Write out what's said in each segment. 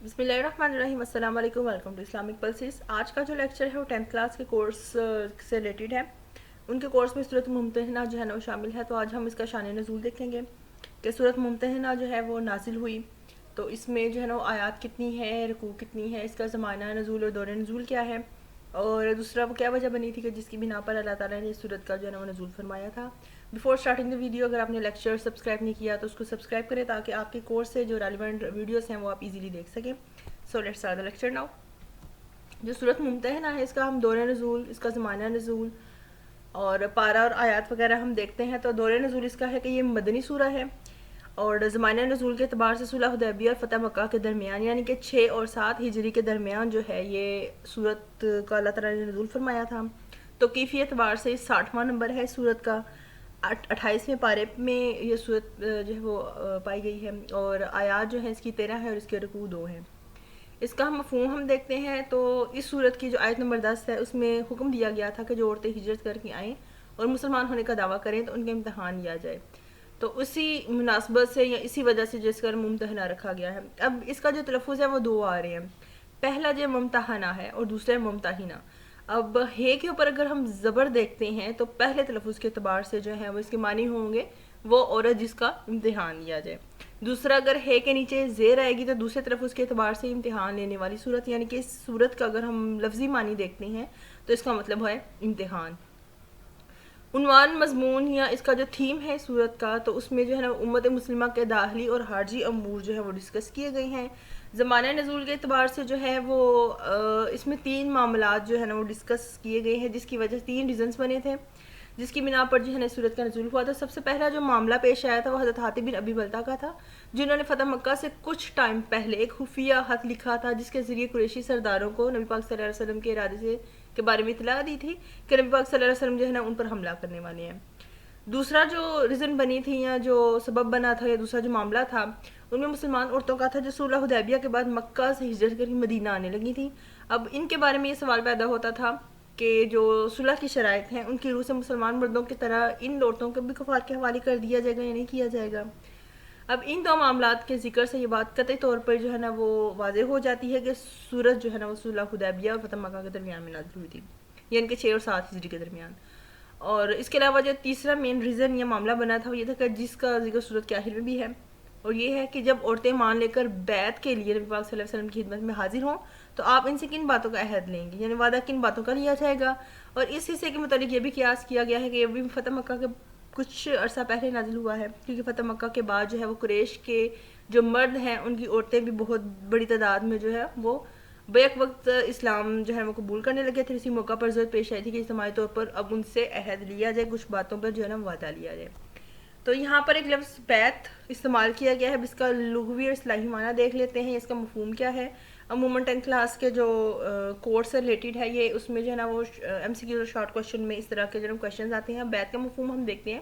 بسم اللہ الرحمن الرحیم. السلام علیکم. Welcome to Islamic pulses. آج کا جو لیکچر ہے وہ 10th کلاس کے کورس سے ریلیٹڈ ہے. ان کے کورس میں صورت ممتحنہ جو ہے نا وہ شامل ہے. تو آج ہم اس کا شان نزول دیکھیں گے کہ صورت ممتحنہ جو ہے وہ نازل ہوئی تو اس میں جو ہے نا وہ آیات کتنی ہے, رکوع کتنی ہے, اس کا زمانہ نزول اور دور نزول کیا ہے, اور دوسرا وہ کیا وجہ بنی تھی کہ جس کی بنا پر اللہ تعالیٰ نے اس صورت کا جو ہے نا وہ نزول فرمایا تھا. بیفور اسٹارٹنگ دا ویڈیو, اگر آپ نے لیکچر سبسکرائب نہیں کیا تو اس کو سبسکرائب کریں تاکہ آپ کے کورس سے جو ریلیونٹ ویڈیوز ہیں وہ آپ ایزیلی دیکھ سکیں. So let's start the lecture now. جو صورت ممتحنہ ہے اس کا ہم دور نزول, اس کا زمانہ نزول اور پارہ اور آیات وغیرہ ہم دیکھتے ہیں. تو دور نزول اس کا ہے کہ یہ مدنی سورہ ہے, اور زمانہ نزول کے اعتبار سے صلح حدیبیہ اور فتح مکہ کے درمیان یعنی کہ 6 اور 7 ہجری کے درمیان جو ہے یہ صورت کا اللہ تعالیٰ نے نزول فرمایا تھا. تو کیفی اعتبار سے 60واں نمبر ہے صورت کا. 28ویں پارے میں یہ صورت جو ہے وہ پائی گئی ہے, اور آیات جو ہیں اس کی 13 ہے اور اس کے رکوع 2 ہیں. اس کا مفہوم ہم دیکھتے ہیں تو اس صورت کی جو آیت نمبر 10 ہے اس میں حکم دیا گیا تھا کہ جو عورتیں ہجرت کر کے آئیں اور مسلمان ہونے کا دعویٰ کریں تو ان کا امتحان لیا جائے. تو اسی مناسبت سے یا اسی وجہ سے جس کا ممتحنہ رکھا گیا ہے. اب اس کا جو تلفظ ہے وہ 2 آ رہے ہیں, پہلا جو ممتحنہ ہے اور دوسرا ممتحنہ. اب ہے کے اوپر اگر ہم زبر دیکھتے ہیں تو پہلے تلفظ کے اعتبار سے جو ہے وہ اس کے معنی ہوں گے وہ عورت جس کا امتحان لیا جائے. دوسرا اگر ہے کے نیچے زیر آئے گی تو دوسرے تلفظ کے اعتبار سے امتحان لینے والی صورت, یعنی کہ اس صورت کا اگر ہم لفظی معنی دیکھتے ہیں تو اس کا مطلب ہے امتحان. عنوان مضمون یا اس کا جو تھیم ہے صورت کا, تو اس میں جو ہے نا امت مسلمہ کے داخلی اور خارجی امور جو ہے وہ ڈسکس کیے گئے ہیں. زمانہ نزول کے اعتبار سے جو ہے وہ اس میں 3 معاملات جو ہے نا وہ ڈسکس کیے گئے ہیں, جس کی وجہ سے 3 ریزنز بنے تھے جس کی بنا پر جو ہے نا صورت کا نزول ہوا تھا. سب سے پہلا جو معاملہ پیش آیا تھا وہ حضرت حاتب بن ابی بلتہ کا تھا, جنہوں نے فتح مکہ سے کچھ ٹائم پہلے ایک خفیہ خط لکھا تھا جس کے ذریعے قریشی سرداروں کو نبی پاک صلی اللہ علیہ وسلم کے ارادے کے بارے میں اطلاع دی تھی کہ نبی پاک صلی اللہ علیہ وسلم جو ہے نا ان پر حملہ کرنے والے ہیں. دوسرا جو ریزن بنی تھی یا جو سبب بنا تھا یا دوسرا جو معاملہ تھا ان میں مسلمان عورتوں کا تھا جو صلح حدیبیہ کے بعد مکہ سے ہجرت کر کے مدینہ آنے لگی تھیں. اب ان کے بارے میں یہ سوال پیدا ہوتا تھا کہ جو صلح کی شرائط ہیں ان کی روح سے مسلمان مردوں کی طرح ان عورتوں کو بھی کفار کے حوالے کر دیا جائے گا یا نہیں کیا جائے گا. اب ان 2 معاملات کے ذکر سے یہ بات قطعی طور پر جو ہے نا وہ واضح ہو جاتی ہے کہ سورت جو ہے نا وہ صلح حدیبیہ اور فتح مکہ کے درمیان میں نازل ہوئی تھی, یعنی کہ 6 اور 7 ہجری کے درمیان. اور اس کے علاوہ جو تیسرا مین ریزن یا معاملہ بنا تھا وہ یہ تھا کہ جس کا ذکر صورت کے آخر میں بھی ہے, اور یہ ہے کہ جب عورتیں مان لے کر بیعت کے لیے نبی پاک صلی اللہ علیہ وسلم کی خدمت میں حاضر ہوں تو آپ ان سے کن باتوں کا عہد لیں گے, یعنی وعدہ کن باتوں کا لیا جائے گا. اور اس حصے کے متعلق یہ بھی قیاس کیا گیا ہے کہ یہ بھی فتح مکہ کے کچھ عرصہ پہلے نازل ہوا ہے, کیونکہ فتح مکہ کے بعد جو ہے وہ قریش کے جو مرد ہیں ان کی عورتیں بھی بہت بڑی تعداد میں جو ہے وہ بیک وقت اسلام جو ہے وہ قبول کرنے لگے تھے. اسی موقع پر ضرورت پیش آئی تھی کہ اجتماعی طور پر اب ان سے عہد لیا جائے, کچھ باتوں پر جو ہے نا وعدہ لیا جائے. تو یہاں پر ایک لفظ بیعت استعمال کیا گیا ہے, اب اس کا لغوی اور اصطلاحی معنی دیکھ لیتے ہیں, اس کا مفہوم کیا ہے. عموماً 10th کلاس کے جو کورس سے ریلیٹڈ ہے یہ اس میں جو ہے نا وہ MCQ اور شارٹ کوشچن میں اس طرح کے جو کوشچنز آتے ہیں. بیعت کا مفہوم ہم دیکھتے ہیں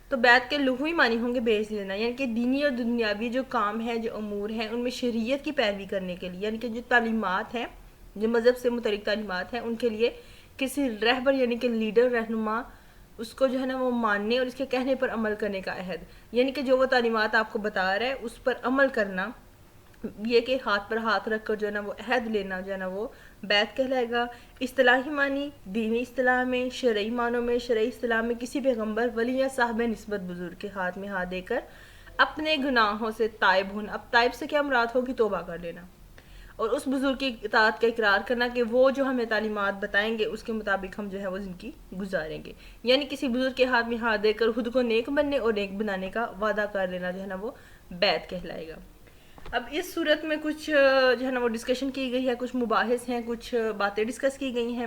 تو بیعت کے لغوی معنی ہوں گے بیچ لینا, یعنی کہ دینی اور دنیاوی جو کام ہیں جو امور ہیں ان میں شریعت کی پیروی کرنے کے لیے, یعنی کہ جو تعلیمات ہیں جو مذہب سے متعلق تعلیمات ہیں ان کے لیے کسی رہبر یعنی کہ لیڈر رہنما اس کو جو ہے نا وہ ماننے اور اس کے کہنے پر عمل کرنے کا عہد, یعنی کہ جو وہ تعلیمات آپ کو بتا رہا ہے اس پر عمل کرنا, یہ کہ ہاتھ پر ہاتھ رکھ کر جو ہے نا وہ عہد لینا جو ہے نا وہ بیعت کہلائے گا. اصطلاحی معنی دینی اصطلاح میں, شرعی معنوں میں, شرعی اصطلاح میں کسی پیغمبر ولی یا صاحب نسبت بزرگ کے ہاتھ میں ہاتھ دے کر اپنے گناہوں سے تائب ہونا. اب تائب سے کیا مراد ہوگی, توبہ کر لینا, اور اس بزرگ کی اطاعت کا اقرار کرنا کہ وہ جو ہمیں تعلیمات بتائیں گے اس کے مطابق ہم جو ہے وہ زندگی گزاریں گے, یعنی کسی بزرگ کے ہاتھ میں ہاتھ دے کر خود کو نیک بننے اور نیک بنانے کا وعدہ کر لینا جو ہے نا وہ بیعت کہلائے گا. اب اس صورت میں کچھ جو ہے نا وہ ڈسکشن کی گئی ہے, کچھ مباحث ہیں, کچھ باتیں ڈسکس کی گئی ہیں.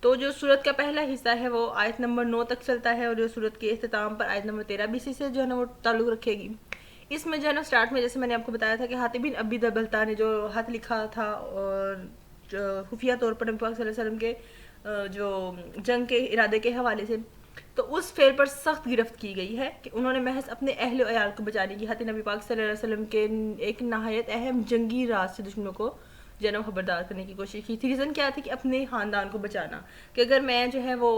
تو جو صورت کا پہلا حصہ ہے وہ آیت نمبر 9 تک چلتا ہے, اور جو صورت کے اختتام پر آیت نمبر 13 BC سے جو ہے نا وہ تعلق رکھے گی. اس میں جو ہے نا سٹارٹ میں جیسے میں نے آپ کو بتایا تھا کہ حاتب بن ابی بلتہ نے جو خط لکھا تھا اور خفیہ طور پر نبی پاک صلی اللہ علیہ وسلم کے جو جنگ کے ارادے کے حوالے سے, تو اس فعل پر سخت گرفت کی گئی ہے کہ انہوں نے محض اپنے اہل و عیال کو بچانے کی خاطر نبی پاک صلی اللہ علیہ وسلم کے ایک نہایت اہم جنگی راز سے دشمنوں کو جو ہے نا خبردار کرنے کی کوشش کی تھی. ریزن کیا تھی کہ اپنے خاندان کو بچانا, کہ اگر میں جو ہے وہ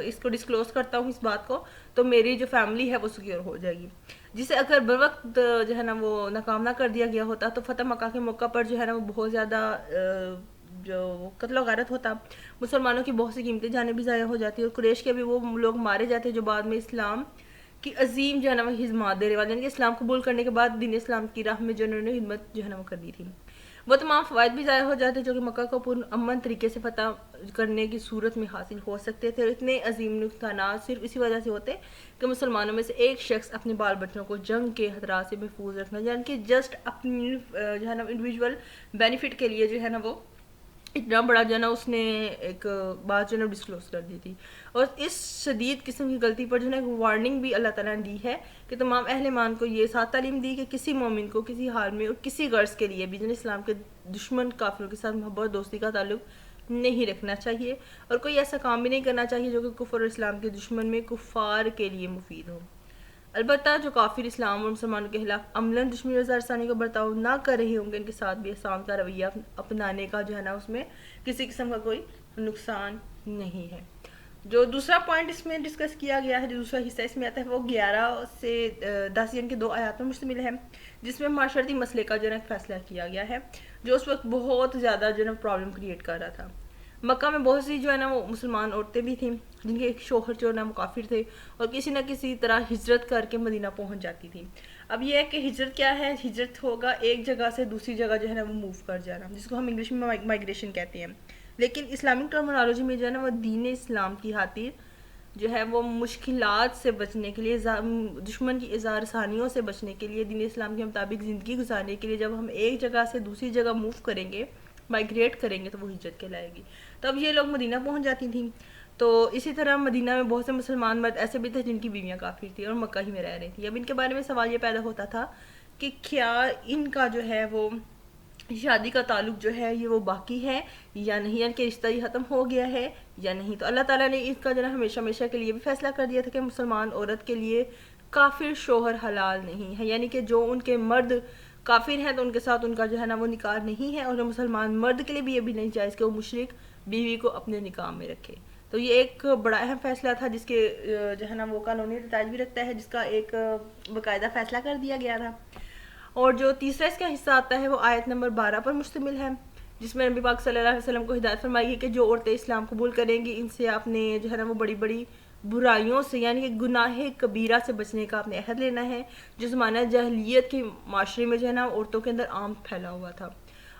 اس کو ڈسکلوز کرتا ہوں اس بات کو تو میری جو فیملی ہے وہ سیکیور ہو جائے گی, جسے اگر بر وقت جو ہے نا وہ ناکام نہ کر دیا گیا ہوتا تو فتح مکہ کے موقع پر جو ہے نا وہ بہت زیادہ جو قتل و غارت ہوتا, مسلمانوں کی بہت سی قیمتی جانیں بھی ضائع ہو جاتی, اور قریش کے بھی وہ لوگ مارے جاتے جو بعد میں اسلام کی عظیم جو ہے نا وہ خدمات دینے والے, یعنی کہ اسلام قبول کرنے کے بعد دین اسلام کی راہ میں جو انہوں نے خدمت جو ہے نا وہ کر دی تھی. وہ تمام فوائد بھی ضائع ہو جاتے جو کہ مکہ کو پر امن طریقے سے فتح کرنے کی صورت میں حاصل ہو سکتے تھے, اور اتنے عظیم نقصانات صرف اسی وجہ سے ہوتے کہ مسلمانوں میں سے ایک شخص اپنے بال بچوں کو جنگ کے خطرات سے محفوظ رکھنا, یعنی کہ جسٹ اپنی جو ہے نا انڈیویجول بینیفٹ کے لیے جو ہے نا وہ اتنا بڑا جو ہے نا اس نے ایک بات جو ہے نا ڈسکلوز کر دی تھی. اور اس شدید قسم کی غلطی پر جو ہے نا ایک وارننگ بھی اللہ تعالیٰ نے دی ہے کہ تمام اہل ایمان کو یہ ساتھ تعلیم دی کہ کسی مومن کو کسی حال میں اور کسی غرض کے لیے بھی جو اسلام کے دشمن کافروں کے ساتھ محبت دوستی کا تعلق نہیں رکھنا چاہیے, اور کوئی ایسا کام بھی نہیں کرنا چاہیے جو کہ کفر اور اسلام کے دشمن میں کفار کے لیے مفید ہو. البتہ جو کافر اسلام اور مسلمانوں کے خلاف عملاً دشمنی رضا ارسانی کا برتاؤ نہ کر رہے ہوں گے, ان کے ساتھ بھی احسان کا رویہ اپنانے کا جو ہے نا اس میں کسی قسم کا کوئی نقصان نہیں ہے. جو دوسرا پوائنٹ اس میں ڈسکس کیا گیا ہے, جو دوسرا حصہ اس میں آتا ہے, وہ 11 سے 10 یعنی کہ 2 آیات میں مشتمل ہے, جس میں معاشرتی مسئلے کا جو ہے نا فیصلہ کیا گیا ہے جو اس وقت بہت زیادہ جو ہے نا پرابلم کریٹ کر رہا تھا. مکہ میں بہت سی جو ہے نا وہ مسلمان عورتیں بھی تھیں جن کے ایک شوہر جو ہے نا وہ کافر تھے, اور کسی نہ کسی طرح ہجرت کر کے مدینہ پہنچ جاتی تھیں. اب یہ ہے کہ ہجرت کیا ہے, ہجرت ہوگا ایک جگہ سے دوسری جگہ جو ہے نا وہ موو کر جانا, جس کو ہم انگلش میں مائگریشن کہتے ہیں. لیکن اسلامک ٹرمنالوجی میں جو ہے نا وہ دین اسلام کی خاطر جو ہے وہ مشکلات سے بچنے کے لیے, دشمن کی اظہار ثانیوں سے بچنے کے لیے, دین اسلام کے مطابق زندگی گزارنے کے لیے جب ہم ایک جگہ سے دوسری جگہ موو کریں گے, مائگریٹ کریں گے, تو وہ ہجرت کہلائے گی. تو اب یہ لوگ مدینہ پہنچ جاتی تھیں. تو اسی طرح مدینہ میں بہت سے مسلمان مرد ایسے بھی تھے جن کی بیویاں کافر تھیں اور مکہ ہی میں رہ رہی تھیں. اب ان کے بارے میں سوال یہ پیدا ہوتا تھا کہ کیا ان کا جو ہے وہ شادی کا تعلق جو ہے یہ وہ باقی ہے یا نہیں, یعنی کہ رشتہ یہ ختم ہو گیا ہے یا نہیں. تو اللہ تعالیٰ نے اس کا جو ہے ہمیشہ ہمیشہ کے لیے بھی فیصلہ کر دیا تھا کہ مسلمان عورت کے لیے کافر شوہر حلال نہیں ہے, یعنی کہ جو ان کے مرد کافر ہیں تو ان کے ساتھ ان کا جو ہے نا وہ نکاح نہیں ہے, اور جو مسلمان مرد کے لیے بھی یہ بھی نہیں جائز کہ وہ مشرک بیوی کو اپنے نکاح میں رکھے. تو یہ ایک بڑا اہم فیصلہ تھا جس کے جو ہے نا وہ قانونی نتائج بھی رکھتا ہے, جس کا ایک باقاعدہ فیصلہ کر دیا گیا تھا. اور جو تیسرا اس کا حصہ آتا ہے وہ آیت نمبر 12 پر مشتمل ہے, جس میں نبی پاک صلی اللہ علیہ وسلم کو ہدایت فرمائی ہے کہ جو عورتیں اسلام قبول کریں گی ان سے آپ نے جو ہے نا وہ بڑی بڑی برائیوں سے, یعنی کہ گناہ کبیرہ سے بچنے کا آپ نے عہد لینا ہے, جو زمانہ جاہلیت کے معاشرے میں جو ہے نا عورتوں کے اندر عام پھیلا ہوا تھا.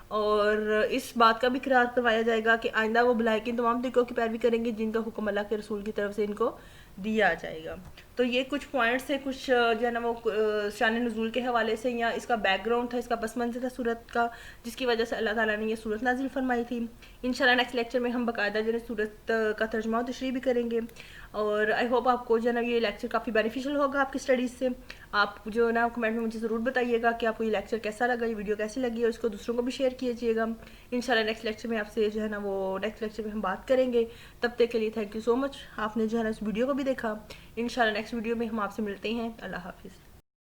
اور اس بات کا بھی اقرار کروایا جائے گا کہ آئندہ وہ بھلائی کے تمام طریقوں کی پیروی کریں گے جن کا حکم اللہ کے رسول کی طرف سے ان کو دیا جائے گا. تو یہ کچھ پوائنٹس ہیں, کچھ جو ہے نا وہ شان نزول کے حوالے سے, یا اس کا بیک گراؤنڈ تھا, اس کا پس منظر تھا صورت کا, جس کی وجہ سے اللہ تعالیٰ نے یہ صورت نازل فرمائی تھی. انشاءاللہ نیکسٹ لیکچر میں ہم باقاعدہ جو ہے صورت کا ترجمہ و تشریح بھی کریں گے, اور آئی ہوپ آپ کو جو ہے نا یہ لیکچر کافی بینیفیشل ہوگا آپ کی اسٹڈیز سے. آپ جو ہے نا کمنٹ میں مجھے ضرور بتائیے گا کہ آپ کو یہ لیکچر کیسا لگا, یہ ویڈیو کیسی لگی, اور اس کو دوسروں کو بھی شیئر کیجیے گا. انشاءاللہ نیکسٹ لیکچر میں آپ سے جو ہے نا وہ نیکسٹ لیکچر میں ہم بات کریں گے. تب تک کے لیے تھینک یو سو مچ, آپ نے جو ہے نا اس ویڈیو کو بھی دیکھا. انشاءاللہ نیکسٹ ویڈیو میں ہم آپ سے ملتے ہیں. اللہ حافظ.